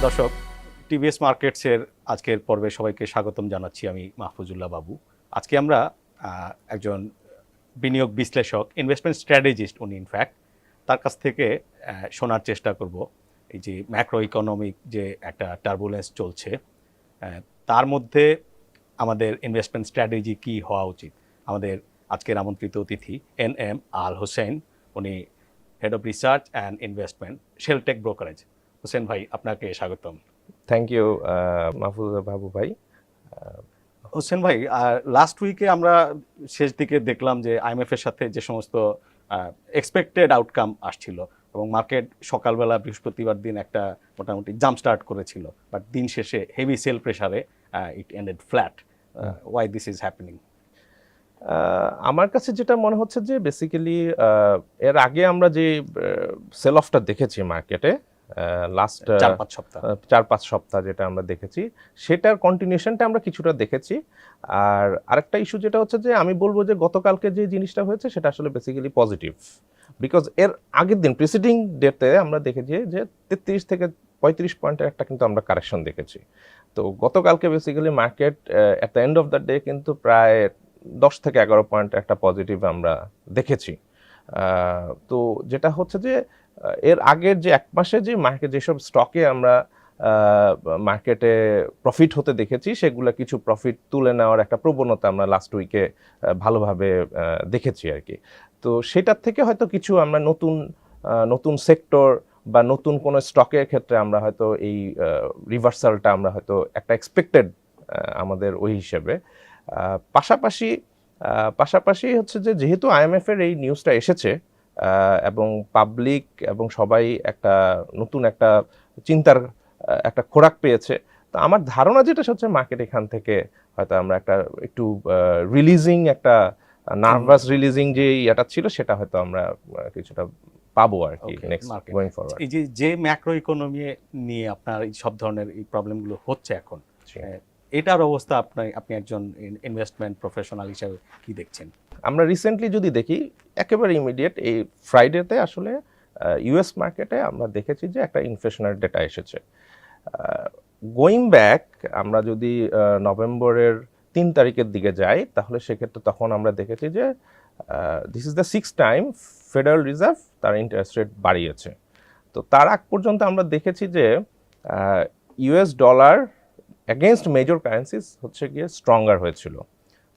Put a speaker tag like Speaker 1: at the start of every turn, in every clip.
Speaker 1: দর্শক, টিভিএস মার্কেটসের আজকের পর্বে সবাইকে স্বাগতম জানাচ্ছি। আমি মাহফুজুল্লাহ বাবু। আজকে আমরা একজন বিনিয়োগ বিশ্লেষক, ইনভেস্টমেন্ট স্ট্র্যাটেজিস্ট উনি ইনফ্যাক্ট, তার কাছ থেকে শোনার চেষ্টা করব এই যে ম্যাক্রো ইকোনমিক যে একটা টার্বুলেন্স চলছে, তার মধ্যে আমাদের ইনভেস্টমেন্ট স্ট্র্যাটেজি কী হওয়া উচিত। আমাদের আজকের আমন্ত্রিত অতিথি NM আল হোসেন, উনি head of research and investment, Sheltech brokerage. Hossain ভাই, আপনাকে স্বাগতম।
Speaker 2: থ্যাংক ইউ মাহফুজ বাবু ভাই।
Speaker 1: হোসেন ভাই, লাস্ট উইকে আমরা শেষ দিকে দেখলাম যে IMF এর সাথে যে সমস্ত এক্সপেক্টেড আউটকাম আসছিল এবং মার্কেট সকালবেলা বৃহস্পতিবার দিন একটা মোটামুটি জাম্প স্টার্ট করেছিল, বাট দিন শেষে হেভি সেল প্রেসারে it ended flat. Why this is happening?
Speaker 2: আমার কাছে যেটা মনে হচ্ছে যে বেসিক্যালি এর আগে আমরা যে সেল অফটা দেখেছি মার্কেটে লাস্ট 4-5 সপ্তাহ যেটা আমরা দেখেছি, সেটার কন্টিনিউশনটা আমরা কিছুটা দেখেছি। আর আরেকটা ইস্যু যেটা হচ্ছে যে আমি বলবো যে গতকালকে যে জিনিসটা হয়েছে সেটা আসলে বেসিক্যালি পজিটিভ, বিকজ এর আগের দিন প্রিসিডিং ডেতে আমরা দেখেছি যে 33 থেকে 35 পয়েন্টের একটা কিন্তু আমরা কারেকশন দেখেছি। তো গতকালকে basically market at the end of the day কিন্তু প্রায় 10 থেকে 11 পয়েন্ট একটা পজিটিভ আমরা দেখেছি। তো যেটা হচ্ছে যে এর আগের যে এক মাসে যে মার্কেট যেসব স্টকে আমরা মার্কেটে প্রফিট হতে দেখেছি, সেগুলো কিছু প্রফিট তুলে নেওয়ার একটা প্রবণতা আমরা লাস্ট উইকে ভালোভাবে দেখেছি আর কি। তো সেটার থেকে হয়তো কিছু আমরা নতুন সেক্টর বা নতুন কোনো স্টকের ক্ষেত্রে আমরা হয়তো এই রিভার্সালটা আমরা হয়তো একটা এক্সপেক্টেড আমাদের ওই হিসেবে। পাশাপাশি হচ্ছে যে যেহেতু IMF এর এই নিউজটা এসেছে এবং পাবলিক এবং সবাই একটা নতুন একটা চিন্তার একটা খোরাক পেয়েছে, তো আমার ধারণা যেটা হচ্ছে মার্কেট এখান থেকে হয়তো আমরা একটা একটু রিলিজিং, একটা নার্ভাস রিলিজিং যে এটা ছিল সেটা হয়তো আমরা কিছুটা পাবো আর কি নেক্সট গোইং ফরওয়ার্ড।
Speaker 1: এই যে ম্যাক্রো ইকোনমি নিয়ে আপনার এই সব ধরনের এই প্রবলেমগুলো হচ্ছে এখন, এটার অবস্থা আপনি একজন ইনভেস্টমেন্ট প্রফেশনাল হিসেবে কি দেখছেন?
Speaker 2: আমরা রিসেন্টলি যদি দেখি, একেবারে ইমিডিয়েট এই ফ্রাইডেতে আসলে ইউএস মার্কেটে আমরা দেখেছি যে একটা ইনফ্লেশনারি ডেটা এসেছে। গোয়িং ব্যাক আমরা যদি নভেম্বরের 3 তারিখের দিকে যাই, তাহলে সেক্ষেত্রে তখন আমরা দেখেছি যে this is the 6th time federal reserve তার ইন্টারেস্ট রেট বাড়িয়েছে। তো তার আগ পর্যন্ত আমরা দেখেছি যে US dollar against major currencies হচ্ছে গিয়ে স্ট্রঙ্গার হয়েছিল।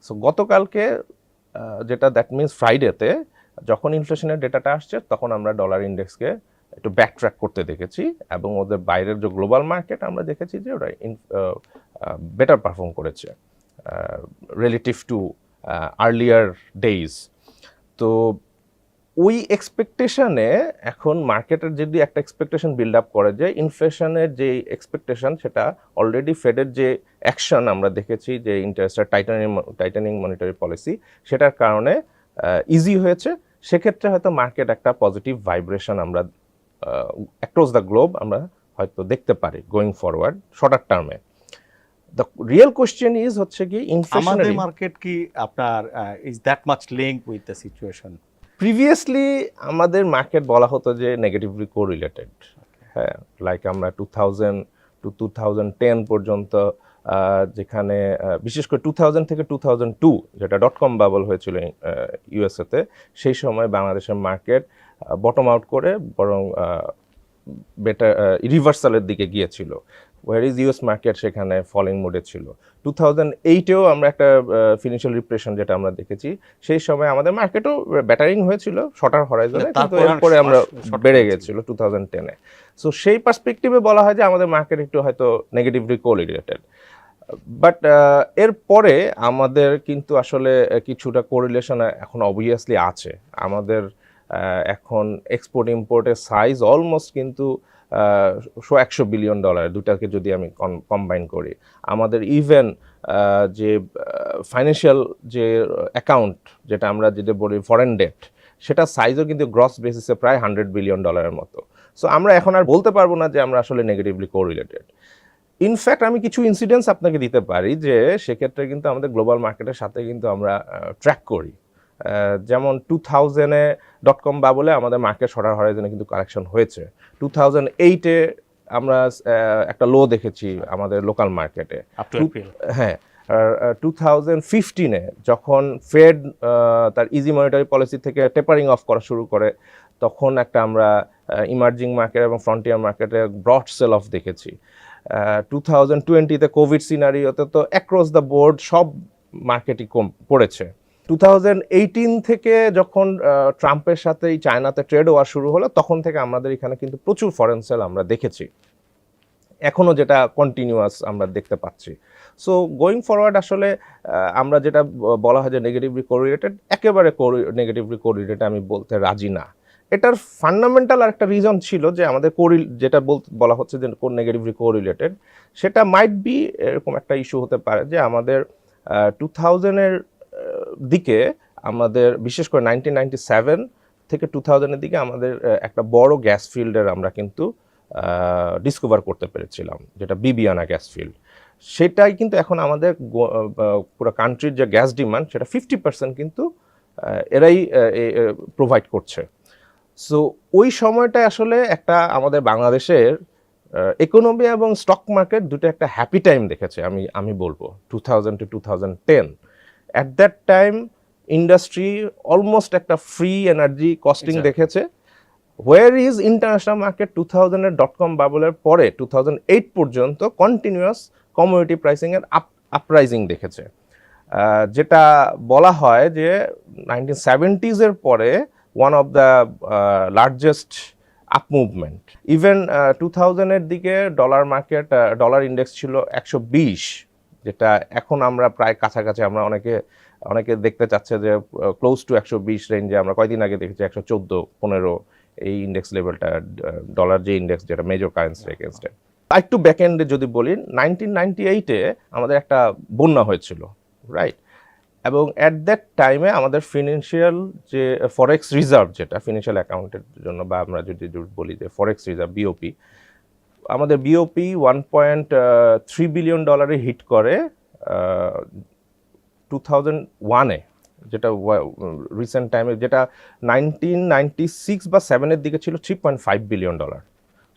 Speaker 2: সো গতকালকে যেটা দ্যাট মিনস ফ্রাইডেতে যখন ইনফ্লেশনের ডেটাটা আসছে, তখন আমরা ডলার ইন্ডেক্সকে একটু ব্যাকট্র্যাক করতে দেখেছি এবং ওদের বাইরের যে গ্লোবাল মার্কেট আমরা দেখেছি যে ওরা বেটার পারফর্ম করেছে রিলেটিভ টু আর্লিয়ার ডেইজ। তো ওই এক্সপেকটেশনে এখন মার্কেটের যদি একটা এক্সপেকটেশন বিল্ড আপ করে যে ইনফ্লেশনের যে এক্সপেকটেশন, সেটা অলরেডি ফেডের যে অ্যাকশন আমরা দেখেছি যে ইন্টারেস্টের টাইটানিং মনিটারি পলিসি, সেটার কারণে ইজি হয়েছে। সেক্ষেত্রে হয়তো মার্কেট একটা পজিটিভ ভাইব্রেশন আমরা অ্যাক্রস দ্য গ্লোব আমরা হয়তো দেখতে পারি গোয়িং ফরওয়ার্ড শর্টার টার্মে। দ্য রিয়েল কোশ্চেন ইজ হচ্ছে কি
Speaker 1: আমাদের মার্কেট কি আপনার is that much link with the situation?
Speaker 2: Previously আমাদের মার্কেট বলা হতো যে নেগেটিভলি কোরিলেটেড। হ্যাঁ, লাইক আমরা 2000 to 2010 পর্যন্ত, যেখানে বিশেষ করে 2000 থেকে 2002 যেটা .com বাবল হয়েছিল ইউএসএতে, সেই সময় বাংলাদেশের মার্কেট বটম আউট করে বরং বেটার রিভার্সালের দিকে গিয়েছিল, ওয়ার ইজ ইউএস মার্কেট সেখানে ফলিং মোডে ছিল। 2008-এও আমরা একটা ফিনান্সিয়াল রিপ্রেশন যেটা আমরা দেখেছি, সেই সময় আমাদের মার্কেটও ব্যাটারিং হয়েছিল শর্টার হরাইজনে, কিন্তু এরপরে আমরা বেড়ে গেছিল 2010-এ। সো সেই পার্সপেক্টিভে বলা হয় যে আমাদের মার্কেট একটু হয়তো নেগেটিভলি কোরিলেটেড। বাট এরপরে আমাদের কিন্তু আসলে কিছুটা কোরিলেশন এখন অবভিয়াসলি আছে। আমাদের এখন এক্সপোর্ট ইম্পোর্টের সাইজ অলমোস্ট কিন্তু $100 বিলিয়ন, দুটাকে যদি আমি কম্বাইন করি। আমাদের ইভেন যে ফাইন্যান্সিয়াল যে অ্যাকাউন্ট যেটা আমরা যেটা বলি ফরেন ডেট, সেটা সাইজও কিন্তু গ্রস বেসিসে প্রায় $100 বিলিয়ন মতো। সো আমরা এখন আর বলতে পারবো না যে আমরা আসলে নেগেটিভলি কোরিলেটেড। ইনফ্যাক্ট আমি কিছু ইনসিডেন্টস আপনাকে দিতে পারি যে সেক্ষেত্রে কিন্তু আমাদের গ্লোবাল মার্কেটের সাথে কিন্তু আমরা ট্র্যাক করি। যেমন 2000-এ .com বাবলে আমাদের মার্কেট শর্টার হরাইজনে কিন্তু কারেকশন হয়েছে। 2008-এ আমরা একটা লো দেখেছি আমাদের লোকাল মার্কেটে।
Speaker 1: Up to April.
Speaker 2: হ্যাঁ, 2015-এ যখন ফেড তার ইজি মনিটারি পলিসি থেকে টেপারিং অফ করা শুরু করে, তখন একটা আমরা ইমার্জিং মার্কেট এবং ফ্রন্টিয়ার মার্কেটে ব্রড সেল অফ দেখেছি। 2020-তে কোভিড সিনারিওতে তো অ্যাক্রস দ্য বোর্ড সব মার্কেটই কম পড়েছে। 2018 থেকে যখন ট্রাম্পের সাথে চায়নাতে ট্রেড ওয়ার শুরু হলো, তখন থেকে আমাদের এখানে কিন্তু প্রচুর ফরেন সেল আমরা দেখেছি, এখনও যেটা কন্টিনিউয়াস আমরা দেখতে পাচ্ছি। সো গোয়িং ফরওয়ার্ড আসলে আমরা যেটা বলা হয় যে নেগেটিভলি কোরিলেটেড, একেবারে নেগেটিভলি কোরিলেটেড আমি বলতে রাজি না। এটার ফান্ডামেন্টাল আর একটা রিজন ছিল যে আমাদের যেটা বলা হচ্ছে যে নেগেটিভলি কোরিলেটেড, সেটা মাইট বি এরকম একটা ইস্যু হতে পারে যে আমাদের 2000-এর দিকে আমাদের, বিশেষ করে 1997 থেকে 2000-এর দিকে আমাদের একটা বড় গ্যাস ফিল্ডের আমরা কিন্তু ডিসকভার করতে পেরেছিলাম, যেটা বিবিয়ানা গ্যাস ফিল্ড। সেটাই কিন্তু এখন আমাদের পুরো কান্ট্রির যে গ্যাস ডিমান্ড, সেটা 50% কিন্তু এরাই প্রোভাইড করছে। সো ওই সময়টা আসলে একটা আমাদের বাংলাদেশের ইকোনমি এবং স্টক মার্কেট দুটো একটা হ্যাপি টাইম দেখেছে আমি বলবো 2000 to 2010। At that time industry almost একটা ফ্রি এনার্জি কস্টিং দেখেছে, হোয়ার ইজ ইন্টারন্যাশনাল মার্কেট 2000-এর .com বাবলের পরে 2008 পর্যন্ত কন্টিনিউয়াস কমোডিটি প্রাইসিংয়ের আপরাইজিং দেখেছে। যেটা বলা হয় যে 1970s-এর পরে one of the largest up movement. Even 2000-এর দিকে ডলার মার্কেট, ডলার ইন্ডেক্স ছিল 120, যেটা এখন আমরা প্রায় কাছাকাছি, আমরা অনেকে দেখতে চাচ্ছে যে ক্লোজ টু 120 রেঞ্জে। আমরা কয়দিন আগে দেখেছি 114-15 এই ইন্ডেক্স লেভেলটা, ডলার যে ইন্ডেক্স, যেটা মেজর কারেন্সি এগেনস্টে। একটু ব্যাক এন্ডে যদি বলি, 1998-এ আমাদের একটা বন্যা হয়েছিল, রাইট? এবং অ্যাট দ্যাট টাইমে আমাদের ফিনান্সিয়াল যে ফরেক্স রিজার্ভ, যেটা ফিনান্সিয়াল অ্যাকাউন্টের জন্য, বা আমরা যদি বলি যে ফরেক্স রিজার্ভ, বিওপি, আমাদের বিওপি $1.3 বিলিয়ন হিট করে 2001-এ, যেটা রিসেন্ট টাইমে, যেটা 1996 বা 7-এর দিকে ছিল $3.5 বিলিয়ন।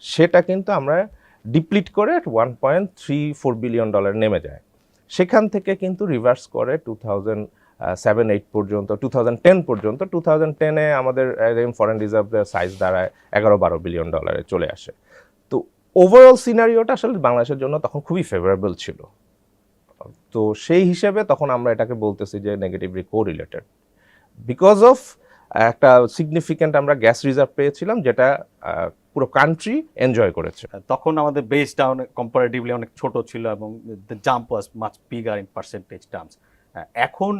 Speaker 2: সেটা কিন্তু আমরা ডিপ্লিট করে $1.34 বিলিয়ন নেমে যায়। সেখান থেকে কিন্তু রিভার্স করে 2007-8 পর্যন্ত, 2010 পর্যন্ত। 2010-এ আমাদের ফরেন রিজার্ভের সাইজ দাঁড়ায় $11-12 বিলিয়ন চলে আসে। তো ওভারঅল সিনারিওটা আসলে বাংলাদেশের জন্য তখন খুবই ফেভারেবল ছিল। তো সেই হিসেবে তখন আমরা এটাকে বলতেছি যে নেগেটিভলি কোরিলেটেড, বিকজ অফ একটা সিগনিফিক্যান্ট আমরা গ্যাস রিজার্ভ পেয়েছিলাম, যেটা পুরো কান্ট্রি এনজয় করেছে।
Speaker 1: তখন আমাদের বেস ডাউন কম্পারেটিভলি অনেক ছোট ছিল এবং the jump was much bigger in percentage terms. এখন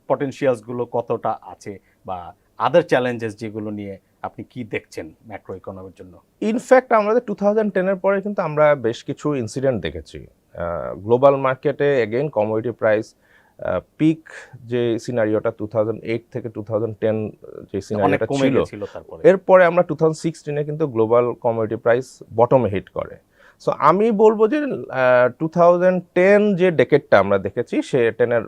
Speaker 1: পটেনশিয়ালসগুলো কতটা আছে, বা আদার চ্যালেঞ্জেস যেগুলো নিয়ে আপনি কি দেখছেন ম্যাক্রো ইকোনমির জন্য?
Speaker 2: ইনফ্যাক্ট আমাদের 2010-এর পরে কিন্তু আমরা বেশ কিছু ইনসিডেন্ট দেখেছি গ্লোবাল মার্কেটে। এগেইন কমোডিটি প্রাইস পিক যে সিনারিওটা 2008 থেকে 2010 যে সিনারিওটা ছিল, এরপরে আমরা 2016-এ কিন্তু গ্লোবাল কমোডিটি প্রাইস বটমে হিট করে। সো আমি বলবো যে 2010 যে ডেকেডটা আমরা দেখেছি, সে 10-এর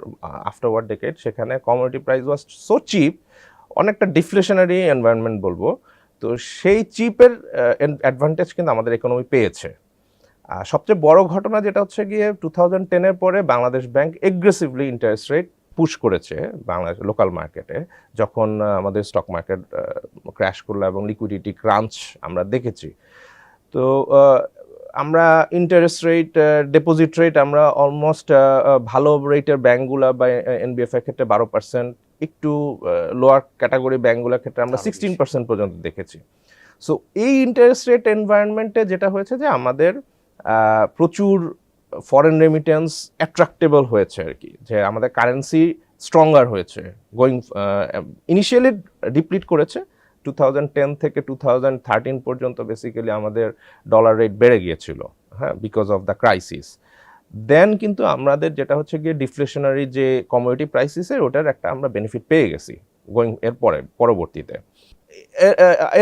Speaker 2: আফটারওয়ার্ড ডেকেড, সেখানে commodity price was so cheap, অনেকটা ডিফ্লেশনারি এনভায়রনমেন্ট বলবো। তো সেই চিপের অ্যাডভান্টেজ কিন্তু আমাদের ইকোনমি পেয়েছে। সবচেয়ে বড় ঘটনা যেটা হচ্ছে গিয়ে 2010-এর পরে Bangladesh bank aggressively interest rate push করেছে বাংলাদেশ লোকাল মার্কেটে, যখন আমাদের স্টক মার্কেট ক্র্যাশ করলো এবং লিকুইডিটি ক্রাঞ্চ আমরা দেখেছি। তো আমরা ইন্টারেস্ট রেট, ডিপোজিট রেট আমরা অলমোস্ট ভালো রেটের ব্যাঙ্কগুলো বা এনবিএফ-এর ক্ষেত্রে 12%, একটু লোয়ার ক্যাটাগরি ব্যাঙ্কগুলোর ক্ষেত্রে আমরা 16% পর্যন্ত দেখেছি। সো এই ইন্টারেস্ট রেট এনভায়রনমেন্টে যেটা হয়েছে যে আমাদের প্রচুর ফরেন রেমিটেন্স অ্যাট্রাক্টেবল হয়েছে আর কি, যে আমাদের কারেন্সি স্ট্রঙ্গার হয়েছে। ইনিশিয়ালি ডিপ্লিট করেছে 2010 থেকে 2013 পর্যন্ত, বেসিক্যালি আমাদের ডলার রেট বেড়ে গিয়েছিল, হ্যাঁ, বিকজ অফ দ্য ক্রাইসিস। দেন কিন্তু আমাদের যেটা হচ্ছে গিয়ে ডিফ্লেশনারি যে কমোডিটি প্রাইসেসের, ওটার একটা আমরা বেনিফিট পেয়ে গেছি পরবর্তীতে।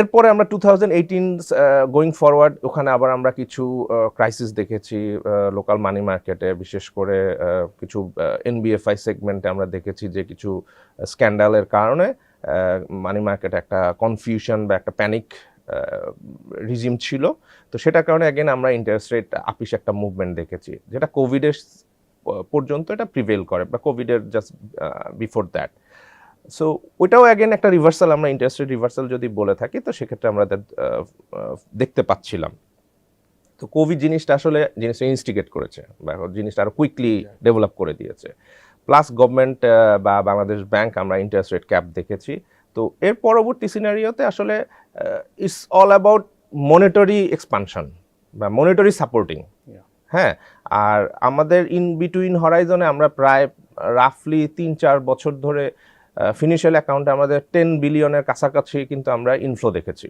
Speaker 2: এরপরে আমরা 2018 গোয়িং ফরওয়ার্ড, ওখানে আবার আমরা কিছু ক্রাইসিস দেখেছি লোকাল মানি মার্কেটে, বিশেষ করে কিছু এনবিএফআই সেগমেন্টে আমরা দেখেছি যে কিছু স্ক্যান্ডালের কারণে মানি মার্কেটে একটা কনফিউশন বা একটা প্যানিক রিজিম ছিল। তো সেটার কারণে অ্যাগেন আমরা ইন্টারেস্ট রেট আপিস একটা মুভমেন্ট দেখেছি, যেটা কোভিডের পর্যন্ত এটা প্রিভেল করে, বা কোভিডের জাস্ট বিফোর দ্যাট। সো ওইটাও অ্যাগেন একটা রিভার্সাল, আমরা ইন্টারেস্ট রেট রিভার্সাল যদি বলে থাকি, তো সেক্ষেত্রে আমরা দেখতে পাচ্ছিলাম। তো কোভিড জিনিসটা ইনস্টিগেট করেছে, বা জিনিসটা আরো কুইকলি ডেভেলপ করে দিয়েছে। প্লাস গভর্নমেন্ট বা বাংলাদেশ ব্যাংক আমরা ইন্টারেস্ট রেট ক্যাপ দেখেছি। তো এর পরবর্তী সিনারিওতে আসলে it's all about monetary expansion বা মনিটরি সাপোর্টিং। হ্যাঁ, আর আমাদের ইন বিটুইন হরাইজনে আমরা প্রায় রাফলি 3-4 বছর ধরে ফিনান্সিয়াল অ্যাকাউন্টে আমাদের 10 বিলিয়নের কাছাকাছি কিন্তু আমরা ইনফ্লো দেখেছি,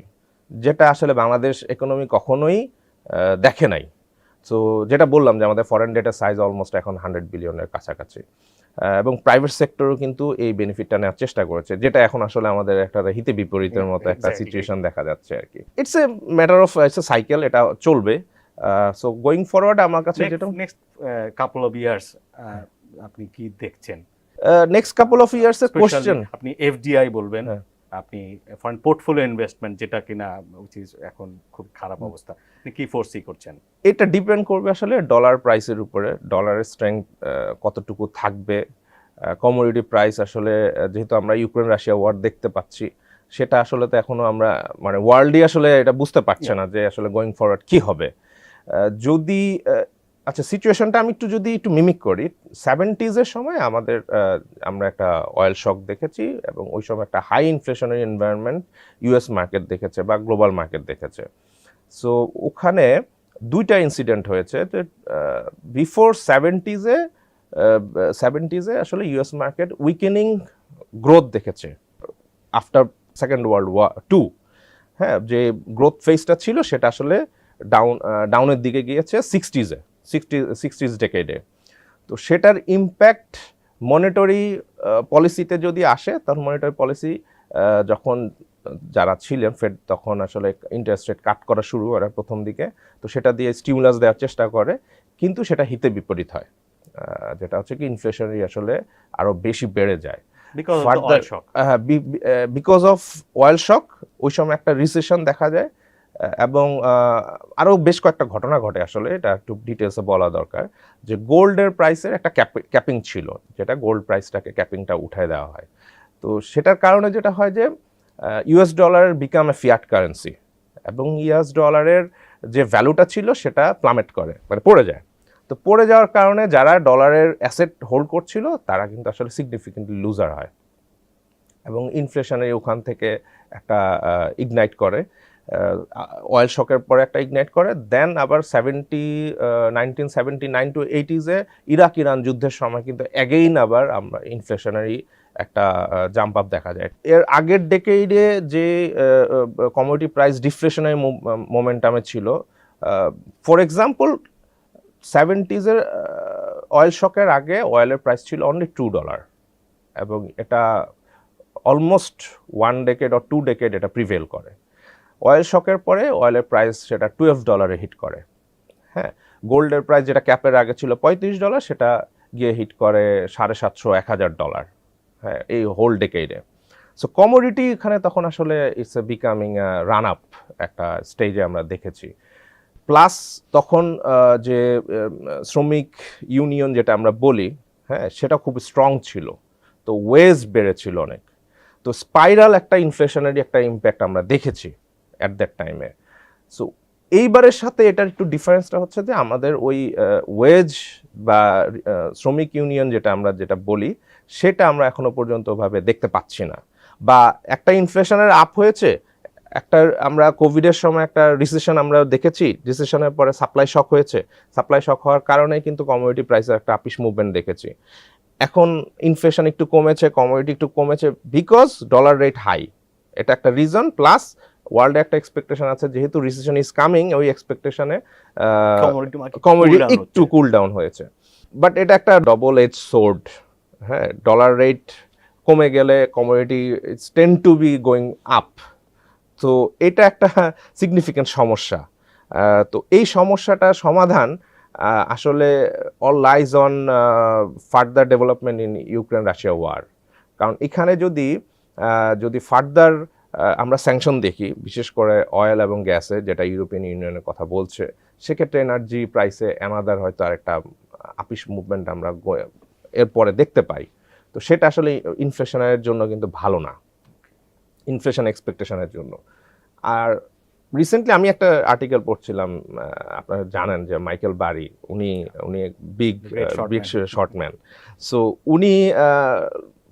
Speaker 2: যেটা আসলে বাংলাদেশ ইকোনমি কখনোই দেখে নাই। সো যেটা বললাম যে আমাদের ফরেন ডেটের সাইজ অলমোস্ট এখন 100 বিলিয়নের কাছাকাছি, এবং প্রাইভেট সেক্টরও কিন্তু এই বেনিফিটটা নেওয়ার চেষ্টা করেছে, যেটা এখন আসলে আমাদের একটা হিতে বিপরীতের মতো একটা সিচুয়েশন দেখা যাচ্ছে আর কি। It's a matter of cycle, এটা চলবে। সো গোয়িং ফরওয়ার্ড আমার কাছে যেটা
Speaker 1: নেক্সট কাপল অফ ইয়ার্স আপনি কি দেখছেন?
Speaker 2: নেক্সট কাপল অফ ইয়ার্স এর কোশ্চেন,
Speaker 1: আপনি এফডিআই বলবেন, আপনি ফরেন পোর্টফোলিও ইনভেস্টমেন্ট, যেটা কিনা এখন খুব খারাপ অবস্থা, আপনি কি ফোরসি করছেন?
Speaker 2: এটা ডিপেন্ড করবে আসলে ডলার প্রাইসের উপরে, ডলারের স্ট্রেংথ কতটুকু থাকবে, কমোডিটি প্রাইস আসলে, যেহেতু আমরা ইউক্রেন রাশিয়া ওয়ার দেখতে পাচ্ছি, সেটা আসলে তো এখনো আমরা মানে ওয়ার্ল্ডই আসলে এটা বুঝতে পারছে না যে আসলে গোয়িং ফরওয়ার্ড কি হবে। যদি আচ্ছা, সিচুয়েশনটা আমি একটু মিমিক করি। 70s-এর সময় আমরা একটা অয়েল শক দেখেছি, এবং ওই সময় একটা high inflationary environment US market দেখেছে বা গ্লোবাল মার্কেট দেখেছে। সো ওখানে দুইটা ইনসিডেন্ট হয়েছে যে বিফোর 70s-এ আসলে ইউএস মার্কেট উইকেনিং গ্রোথ দেখেছে আফটার সেকেন্ড ওয়ার্ল্ড ওয়ার 2। হ্যাঁ, যে গ্রোথ ফেজটা ছিল সেটা আসলে ডাউনের দিকে গিয়েছে 60s ডেকেডে। তো সেটার ইম্প্যাক্ট মনিটরি পলিসিতে যদি আসে, তখন মনিটরি পলিসি যখন যারা ছিলেন ফেড, তখন আসলে ইন্টারেস্ট রেট কাট করা শুরু করে প্রথম দিকে, তো সেটা দিয়ে স্টিমুলাস দেওয়ার চেষ্টা করে, কিন্তু সেটা হিতে বিপরীত হয়, যেটা হচ্ছে কি ইনফ্লেশনারি আসলে আরো বেশি বেড়ে যায় বিকজ অফ অয়েল শক। ওই সময় একটা রিসেশন দেখা যায়, এবং আরও বেশ কয়েকটা ঘটনা ঘটে, আসলে এটা একটু ডিটেলসে বলা দরকার, যে গোল্ডের প্রাইসের একটা ক্যাপিং ছিল, যেটা গোল্ড প্রাইসটাকে ক্যাপিংটা উঠায় দেওয়া হয়। তো সেটার কারণে যেটা হয় যে ইউএস ডলারের বিকাম এ ফিয়াট কারেন্সি, এবং ইউএস ডলারের যে ভ্যালুটা ছিল সেটা প্লামেট করে, মানে পড়ে যায়। তো পড়ে যাওয়ার কারণে যারা ডলারের অ্যাসেট হোল্ড করছিল তারা কিন্তু আসলে সিগনিফিকেন্টলি লুজার হয়, এবং ইনফ্লেশনের ওখান থেকে একটা ইগনাইট করে, অয়েল শকের পরে একটা ইগনাইট করে। দেন আবার 1979 to 80s-এ ইরাক ইরান যুদ্ধের সময় কিন্তু অ্যাগেইন আবার আমরা ইনফ্লেশনারি একটা জাম্প আপ দেখা যায়। এর আগের ডেকেইডে যে কমোডিটি প্রাইস ডিফ্লেশনারি মোমেন্টামে ছিল, ফর এক্সাম্পল 70s-এর অয়েল শকের আগে অয়েলের প্রাইস ছিল অনলি $2, এবং এটা অলমোস্ট 1 ডেকেড অর 2 ডেকেড এটা প্রিভেল করে। অয়েল শকের পরে অয়েলের প্রাইস সেটা $12 হিট করে। হ্যাঁ, গোল্ডের প্রাইস যেটা ক্যাপের আগে ছিল $35, সেটা গিয়ে হিট করে $750-1000। হ্যাঁ, এই হোল ডেকেডে। সো কমোডিটি এখানে তখন আসলে it's a becoming run up একটা স্টেজে আমরা দেখেছি। প্লাস তখন যে শ্রমিক ইউনিয়ন যেটা আমরা বলি, হ্যাঁ, সেটা খুব স্ট্রং ছিল, তো ওয়েজ বেড়েছিল অনেক। তো স্পাইরাল একটা ইনফ্লেশনারি একটা ইম্প্যাক্ট আমরা দেখেছি অ্যাট দ্যাট টাইমে। সো এইবারের সাথে এটার একটু ডিফারেন্সটা হচ্ছে যে আমাদের ওই ওয়েজ বা শ্রমিক ইউনিয়ন যেটা বলি, সেটা আমরা এখনো পর্যন্ত ভাবে দেখতে পাচ্ছি না। বা একটা ইনফ্লেশনের আপ হয়েছে, আমরা কোভিডের সময় একটা রিসেশন আমরা দেখেছি, রিসেশনের পরে সাপ্লাই শক হয়েছে, সাপ্লাই শক হওয়ার কারণে কিন্তু কমোডিটি প্রাইসের একটা আপিস মুভমেন্ট দেখেছি। এখন ইনফ্লেশন একটু কমেছে, কমোডিটি একটু কমেছে, বিকজ ডলার রেট হাই, এটা একটা রিজন। প্লাস ওয়ার্ল্ডে একটা এক্সপেকটেশন আছে, যেহেতু রিসেশন ইজ কামিং, ওই এক্সপেকটেশনে কমোডিটি একটু কুল ডাউন হয়েছে। বাট এটা একটা ডবল এজ সোর্ড। হ্যাঁ, ডলার রেট কমে গেলে commodity it's tend to be going up. তো এটা একটা সিগনিফিক্যান্ট সমস্যা। তো এই সমস্যাটার সমাধান আসলে all lies on further development in Ukraine Russia war. কারণ এখানে যদি ফার্দার আমরা স্যাংশন দেখি, বিশেষ করে অয়েল এবং গ্যাসে, যেটা ইউরোপিয়ান ইউনিয়নের কথা বলছে, সেক্ষেত্রে এনার্জি প্রাইসে অ্যানাদার হয়তো আরেকটা আপিস মুভমেন্ট আমরা এরপরে দেখতে পাই। তো সেটা আসলে ইনফ্লেশনের জন্য কিন্তু ভালো না, ইনফ্লেশন এক্সপেকটেশনের জন্য। আর রিসেন্টলি আমি একটা আর্টিকেল পড়ছিলাম, আপনারা জানেন যে মাইকেল বারি, উনি বিগ শর্টম্যান। সো উনি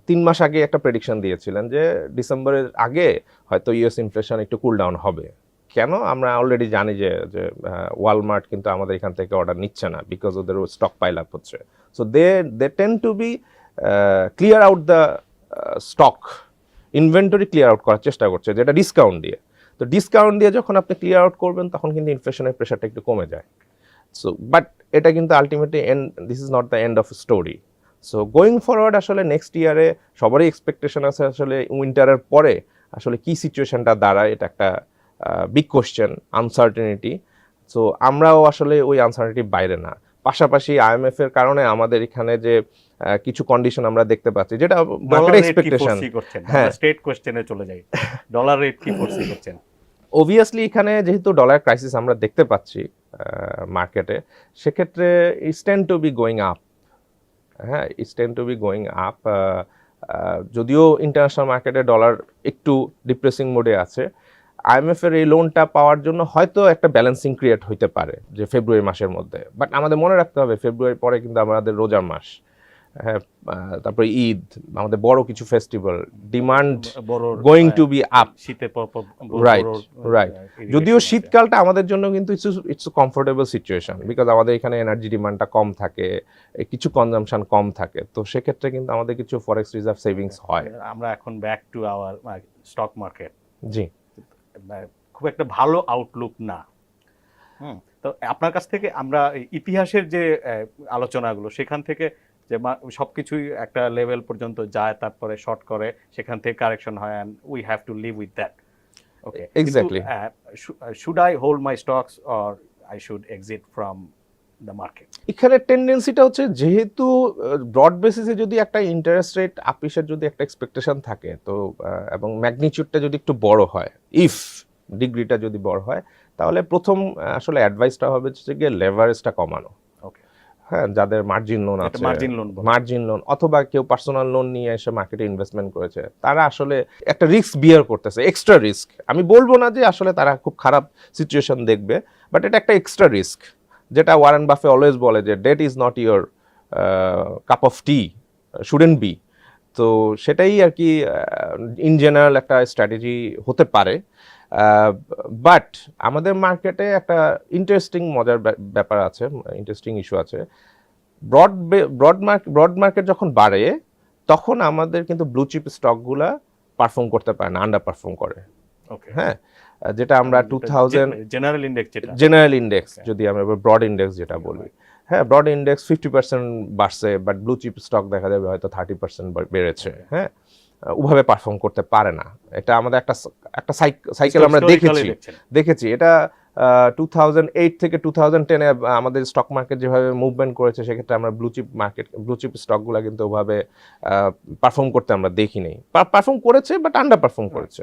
Speaker 2: 3 মাস আগে একটা প্রেডিকশন দিয়েছিলেন যে ডিসেম্বরের আগে হয়তো ইউএস ইনফ্লেশন একটু কুল ডাউন হবে। কেন? আমরা অলরেডি জানি যে ওয়ালমার্ট কিন্তু আমাদের এখান থেকে অর্ডার নিচ্ছে না, বিকজ ওদের স্টক পাইল আপ হচ্ছে। So they tend to be clear out the stock, inventory clear out করার চেষ্টা করছে, যেটা ডিসকাউন্ট দিয়ে। তো ডিসকাউন্ট দিয়ে যখন আপনি ক্লিয়ার আউট করবেন, তখন কিন্তু ইনফ্লেশনের প্রেশারটা একটু কমে যায়। সো বাট এটা কিন্তু ultimately this is not the end of story. So going forward আসলে নেক্সট ইয়ারে সবারই এক্সপেকটেশন আছে আসলে উইন্টারের পরে আসলে কি সিচুয়েশনটা দাঁড়ায়, এটা একটা বিগ কোশ্চেন, আনসার্টেনিটি। সো আমরাও আসলে ওই আনসার্টেনিটির বাইরে না। পাশাপাশি আইএমএফ এর কারণে আমাদের এখানে যে কিছু কন্ডিশন আমরা দেখতে পাচ্ছি, যেটা মার্কেট এক্সপেকটেশন।
Speaker 1: হ্যাঁ, স্টেট কোশ্চেনে চলে যাই, ডলার রেট কি ফোরসি করছেন?
Speaker 2: অবভিয়াসলি এখানে যেহেতু ডলার ক্রাইসিস আমরা দেখতে পাচ্ছি মার্কেটে, সেক্ষেত্রে it's tend to be going up. হ্যাঁ, it's tend to be going up. যদিও ইন্টারন্যাশনাল মার্কেটে ডলার একটু ডিপ্রেসিং মোডে আছে, আইএমএফ এর এই লোনটা পাওয়ার জন্য হয়তো একটা ব্যালেন্সিং ক্রিয়েট হইতে পারে যে ফেব্রুয়ারি মাসের মধ্যে। বাট আমাদের মনে রাখতে হবে ফেব্রুয়ারি পরে কিন্তু আমাদের রোজার মাস, হ্যাঁ, তারপরে ঈদ, আমাদের বড় কিছু festival, demand going to be up.
Speaker 1: শীতের পর
Speaker 2: রাইট। যদিও শীতকালটা আমাদের জন্য কিন্তু ইটস কমফোর্টেবল সিচুয়েশন, বিকজ আমাদের এখানে এনার্জি ডিমান্ডটা কম থাকে, কিছু কনজাম্পশন কম থাকে। তো সেক্ষেত্রে কিন্তু আমাদের কিছু ফরেক্স রিজার্ভ সেভিংস হয়।
Speaker 1: আমরা এখন back to our stock market.
Speaker 2: জি,
Speaker 1: খুব একটা ভালো আউটলুক না। তো আপনার কাছ থেকে আমরা ইতিহাসের যে আলোচনাগুলো, সেখান থেকে যে সবকিছুই একটা লেভেল পর্যন্ত যায়, তারপরে শর্ট করে, সেখান থেকে কারেকশন হয়, and we have to live with that. Okay,
Speaker 2: exactly.
Speaker 1: Should I hold my stocks or I should exit from the market?
Speaker 2: এখানে টেন্ডেন্সিটা হচ্ছে, যেহেতু ব্রড বেসিসে যদি একটা ইন্টারেস্ট রেট আপিসের যদি একটা এক্সপেকটেশন থাকে, তো এবং ম্যাগনিটিউডটা যদি একটু বড় হয়, ইফ ডিগ্রিটা যদি বড় হয়, তাহলে প্রথম আসলে অ্যাডভাইসটা হবে যে গিয়ে লেভারেজটা কমানো। হ্যাঁ, যাদের মার্জিন লোন আছে, মার্জিন লোন অথবা কেউ পার্সোনাল লোন নিয়ে এসে মার্কেটে ইনভেস্টমেন্ট করেছে, তারা আসলে একটা রিস্ক বিয়ার করতেছে, এক্সট্রা রিস্ক। আমি বলবো না যে আসলে তারা খুব খারাপ সিচুয়েশন দেখবে, বাট এটা একটা এক্সট্রা রিস্ক, যেটা ওয়ারেন বাফে অলওয়েজ বলে যে debt is not your cup of tea, shouldn't be. তো সেটাই আর কি ইন জেনারেল একটা স্ট্র্যাটেজি হতে পারে। বাট আমাদের মার্কেটে একটা ইন্টারেস্টিং মজার ব্যাপার আছে, ইন্টারেস্টিং ইস্যু আছে। ব্রড মার্কেট যখন বাড়ে, তখন আমাদের কিন্তু ব্লু চিপ স্টকগুলা পারফর্ম করতে পারে না, আন্ডার পারফর্ম করে। হ্যাঁ, যেটা আমরা 2000 জেনারেল ইন্ডেক্স, যদি আমরা ব্রড ইন্ডেক্স যেটা বলি, হ্যাঁ, ব্রড ইন্ডেক্স 50% বাড়ছে, বাট ব্লু চিপ স্টক দেখা যাবে হয়তো 30% বেড়েছে। হ্যাঁ, ওভাবে পারফর্ম করতে পারে না। এটা আমাদের একটা সাইকেল আমরা দেখেছি। এটা 2008 থেকে 2010-এ আমাদের স্টক মার্কেট যেভাবে মুভমেন্ট করেছে, সেক্ষেত্রে আমরা ব্লু চিপ স্টকগুলো কিন্তু ওভাবে পারফর্ম করতে আমরা দেখিনি। পারফর্ম করেছে, বাট আন্ডার পারফর্ম করেছে।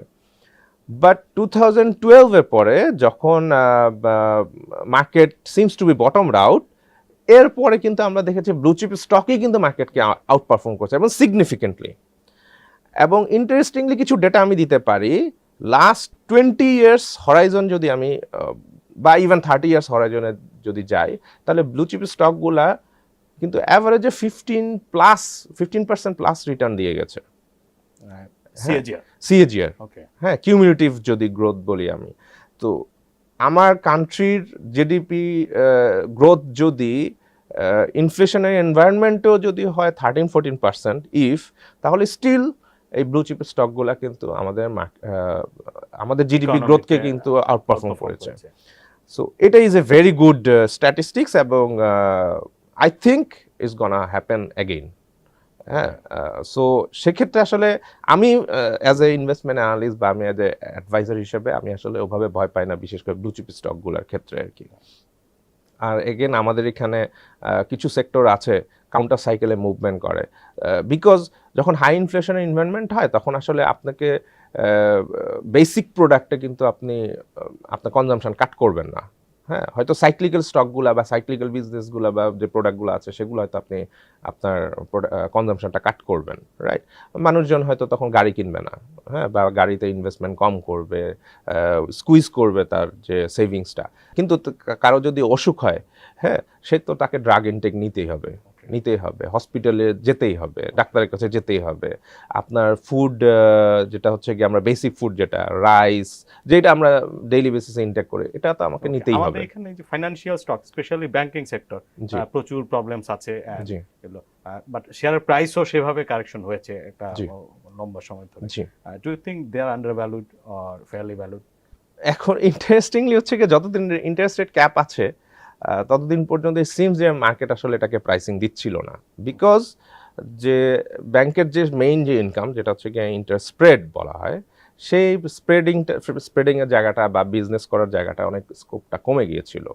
Speaker 2: বাট 2012-এর পরে যখন market seems to be bottomed out, এরপরে কিন্তু আমরা দেখেছি ব্লু চিপ স্টকই কিন্তু মার্কেটকে আউট পারফর্ম করছে, এবং সিগনিফিকেন্টলি। এবং ইন্টারেস্টিংলি কিছু ডেটা আমি দিতে পারি, লাস্ট 20 ইয়ার্স হরাইজন যদি আমি, বা ইভেন 30 ইয়ার্স হরাইজনে যদি যাই, তাহলে ব্লু চিপ স্টকগুলা কিন্তু অ্যাভারেজে 15% প্লাস রিটার্ন দিয়ে গেছে, সিএজিআর। হ্যাঁ, কিউমুলেটিভ যদি গ্রোথ বলি আমি। তো আমার কান্ট্রির জিডিপি গ্রোথ যদি ইনফ্লেশনারি এনভায়রনমেন্টেও যদি হয় 13-14%, তাহলে স্টিল এই ব্লু চিপ স্টকগুলা কিন্তু আমাদের জিডিপি গ্রোথকে কিন্তু আউটপারফর্ম করেছে। সো এটা is a very good statistics, এবং I think is gonna happen again. হ্যাঁ, সো সেক্ষেত্রে আসলে আমি অ্যাজ এ ইনভেস্টমেন্ট অ্যানালিস্ট বা আমি অ্যাজ এ অ্যাডভাইজার হিসেবে আমি আসলে ওভাবে ভয় পাই না, বিশেষ করে ব্লু চিপ স্টকগুলোর ক্ষেত্রে আর কি। আর এগেন আমাদের এখানে কিছু সেক্টর আছে কাউন্টার সাইকেলে মুভমেন্ট করে, বিকজ যখন হাই ইনফ্লেশনের এনভায়রনমেন্ট হয়, তখন আসলে আপনাকে বেসিক প্রোডাক্টে কিন্তু আপনি আপনার কনজাম্পশন কাট করবেন না। হ্যাঁ, হয়তো সাইক্লিক্যাল স্টকগুলো বা সাইক্লিক্যাল বিজনেসগুলো বা যে প্রোডাক্টগুলো আছে সেগুলো হয়তো আপনি আপনার কনজাম্পশনটা কাট করবেন, রাইট? মানুষজন হয়তো তখন গাড়ি কিনবে না, হ্যাঁ, বা গাড়িতে ইনভেস্টমেন্ট কম করবে, স্কুইজ করবে তার যে সেভিংসটা। কিন্তু কারো যদি অসুখ হয়, হ্যাঁ, সে তো তাকে ড্রাগ ইনটেক নিতেই হবে, হসপিটালে যেতেই হবে, ডাক্তারের কাছে যেতেই হবে। আপনার ফুড যেটা হচ্ছে কি আমরা বেসিক ফুড যেটা রাইস, যেটা আমরা ডেইলি বেসিসে ইনটেক করি, এটা তো আমাকে নিতেই হবে।
Speaker 1: আমাদের এখানে যে financial stock specially banking sector
Speaker 2: জি।
Speaker 1: প্রচুর প্রবলেমস আছে
Speaker 2: জি।
Speaker 1: এগুলো, বাট শেয়ারের প্রাইসও সেভাবে কারেকশন হয়েছে একটা
Speaker 2: জি।
Speaker 1: লম্বা সময় ধরে।
Speaker 2: জি।
Speaker 1: Do you think they are under valued or fairly valued?
Speaker 2: এখন ইন্টারেস্টিংলি হচ্ছে কি যতদিন ইন্টারেস্ট রেট ক্যাপ আছে ততদিন পর্যন্ত সিমস যে মার্কেট আসলে এটাকে প্রাইসিং দিচ্ছিল না, বিকজ যে ব্যাংকের যে মেইন যে ইনকাম যেটা হচ্ছে কি ইন্টারেস্ট স্প্রেড বলা হয়, সেই স্প্রেডিংয়ের জায়গাটা বা বিজনেস করার জায়গাটা অনেক স্কোপটা কমে গিয়েছিল।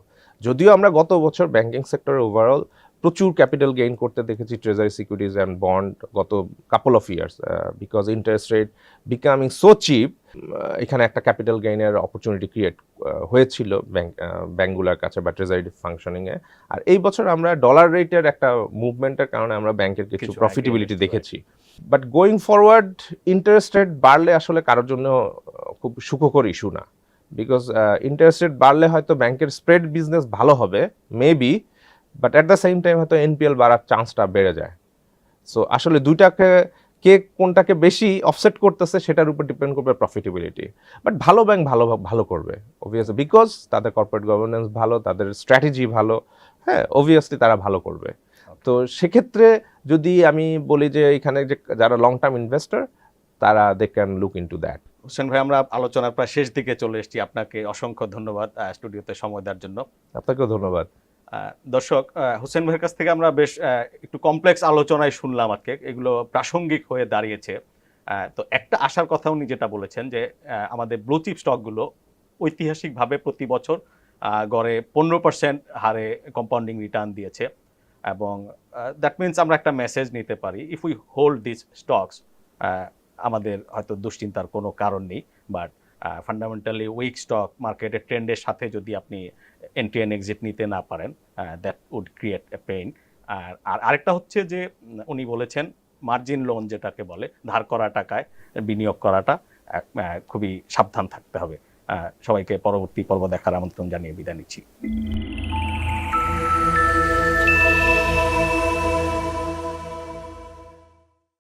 Speaker 2: যদিও আমরা গত বছর ব্যাংকিং সেক্টরে ওভারঅল প্রচুর ক্যাপিটাল গেইন করতে দেখেছি ট্রেজারি সিকিউরিটিজ অ্যান্ড বন্ড গত couple of years, because interest rate becoming so cheap. এখানে একটা ক্যাপিটাল গেইনের অপরচুনিটি ক্রিয়েট হয়েছিল ব্যাংকগুলোর কাছে বা ট্রেজারি ফাংশনিংয়ে। আর এই বছর আমরা ডলার রেটের একটা মুভমেন্টের কারণে আমরা ব্যাংকের কিছু প্রফিটেবিলিটি দেখেছি। But going forward interest rate বাড়লে আসলে কারোর জন্য খুব সুখকর ইস্যু না, বিকজ ইন্টারেস্ট রেট বাড়লে হয়তো ব্যাংকের স্প্রেড বিজনেস ভালো হবে maybe, but at the same time হয়তো এনপিএল বাড়ার চান্সটা বেড়ে যায়। সো আসলে দুইটাকে কে কোনটাকে বেশি অফসেট করতেছে সেটার উপর ডিপেন্ড করবে প্রফিটেবিলিটি। বাট ভালো ব্যাংক ভালো করবে অবভিয়াসলি, বিকজ তাদের কর্পোরেট গভর্নেন্স ভালো, তাদের স্ট্র্যাটেজি ভালো, হ্যাঁ, অবভিয়াসলি তারা ভালো করবে। তো সেক্ষেত্রে যদি আমি বলি যে এখানে যে যারা লং টার্ম ইনভেস্টর তারা they can look into that.
Speaker 1: Hossain ভাই, আমরা আলোচনার প্রায় শেষ দিকে চলে এসেছি। আপনাকে অসংখ্য ধন্যবাদ স্টুডিওতে সময় দেওয়ার জন্য।
Speaker 2: আপনাকেও ধন্যবাদ।
Speaker 1: দর্শক, হোসেন ভাইয়ের কাছ থেকে আমরা বেশ একটু কমপ্লেক্স আলোচনায় শুনলাম আজকে, এগুলো প্রাসঙ্গিক হয়ে দাঁড়িয়েছে। তো একটা আশার কথা উনি যেটা বলেছেন যে আমাদের ব্লু চিপ স্টকগুলো ঐতিহাসিকভাবে প্রতি বছর গড়ে 15% হারে কম্পাউন্ডিং রিটার্ন দিয়েছে, এবং দ্যাট মিনস আমরা একটা মেসেজ নিতে পারি, if we hold this stocks আমাদের হয়তো দুশ্চিন্তার কোনো কারণ নেই। বাট ফান্ডামেন্টালি উইক স্টক মার্কেটের ট্রেন্ডের সাথে যদি আপনি এন্ট্রি এন্ড এক্সিট নিতে না পারেন, that would create a pain. আর আরেকটা হচ্ছে যে উনি বলেছেন মার্জিন লোন যেটাকে বলে, ধার করা টাকায় বিনিয়োগ করাটা খুবই সাবধান থাকতে হবে। সবাইকে পরবর্তী পর্ব দেখার আমন্ত্রণ জানিয়ে বিদায় নিচ্ছি।